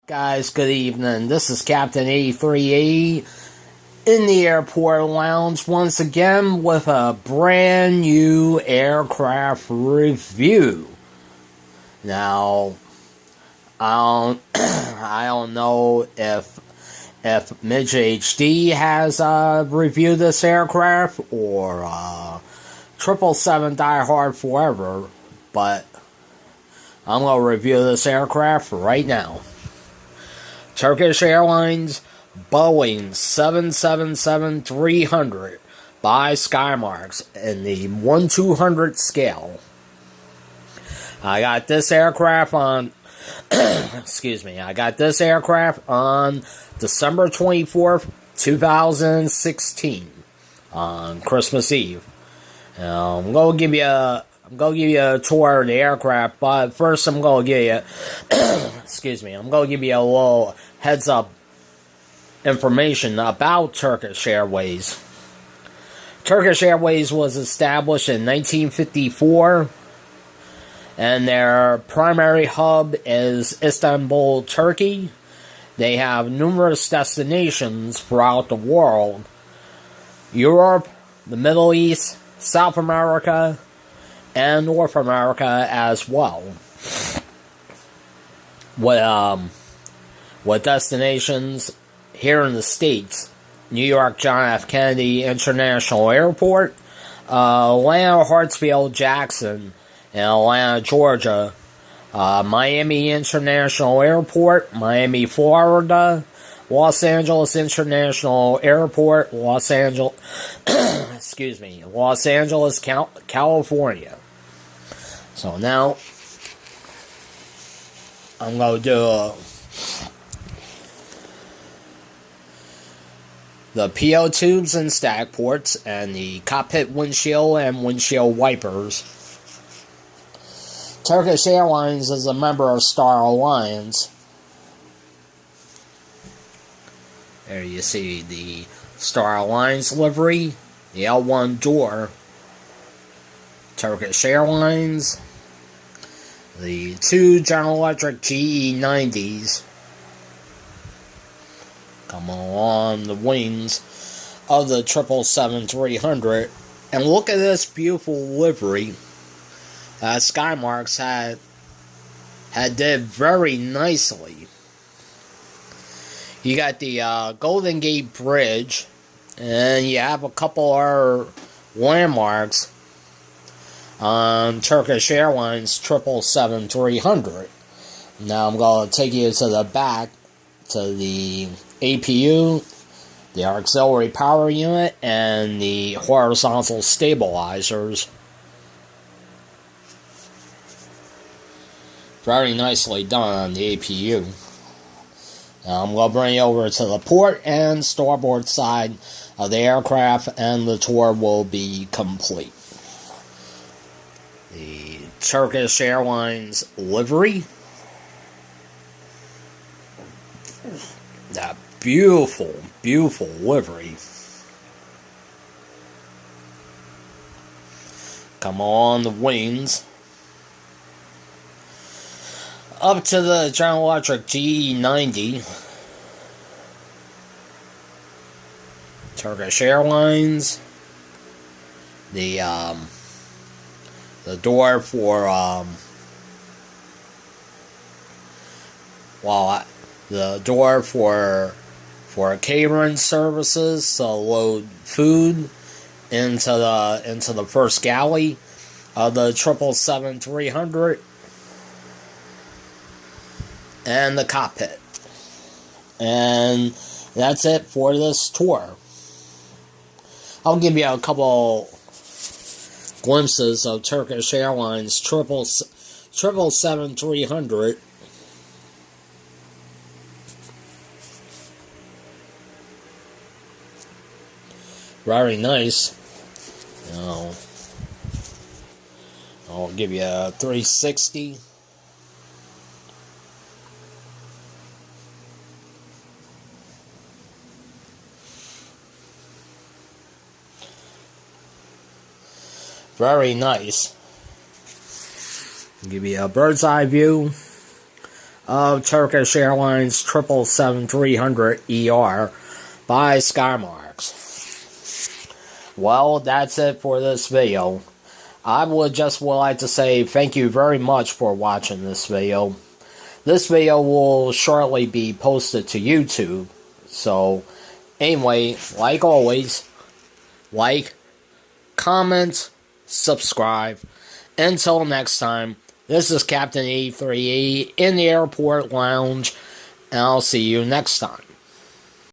Guys, good evening. This is Captain 83E in the airport lounge once again with a brand new aircraft review. Now, I don't know if Midge HD has reviewed this aircraft or 777 Die Hard Forever, but I'm going to review this aircraft right now. Turkish Airlines Boeing 777-300 by Skymarks in the 1/200 scale. I got this aircraft on I got this aircraft on December 24th, 2016 on Christmas Eve. I'm going to give you a tour of the aircraft, but first I'm going to give you I'm going to give you a little heads up information about Turkish Airways. Turkish Airways was established in 1954, and their primary hub is Istanbul, Turkey. They have numerous destinations throughout the world: Europe, the Middle East, South America, and North America as well. With destinations here in the States: New York John F. Kennedy International Airport, Atlanta Hartsfield Jackson in Atlanta, Georgia, Miami International Airport, Miami, Florida, Los Angeles International Airport, Los Angeles, California. So now, I'm going to do the PO tubes and stack ports and the cockpit windshield and windshield wipers. Turkish Airlines is a member of Star Alliance. There you see the Star Alliance livery, the L1 door. Turkish Airlines, the two General Electric GE90s come along the wings of the 777-300, and look at this beautiful livery that Skymarks had did very nicely. You got the Golden Gate Bridge, and you have a couple of landmarks on Turkish Airlines 777-300. Now I'm going to take you to the back, to the APU, the auxiliary power unit, and the horizontal stabilizers. Very nicely done on the APU. Now I'm going to bring you over to the port and starboard side of the aircraft, and the tour will be complete. The Turkish Airlines livery. That beautiful, beautiful livery. Come on the wings. Up to the General Electric GE90. Turkish Airlines. The door for the door for catering services to load food into the first galley of the 777-300, and the cockpit. And that's it for this tour. I'll give you a couple glimpses of Turkish Airlines 777-300. Very nice. I'll give you a 360. Very nice. I'll give you a bird's eye view of Turkish Airlines 777-300ER by Skymarks. Well, that's it for this video. I would like to say thank you very much for watching this video. This video will shortly be posted to YouTube. So, anyway, like always, like, comment, subscribe. Until next time, this is Captain E3E in the airport lounge, and I'll see you next time.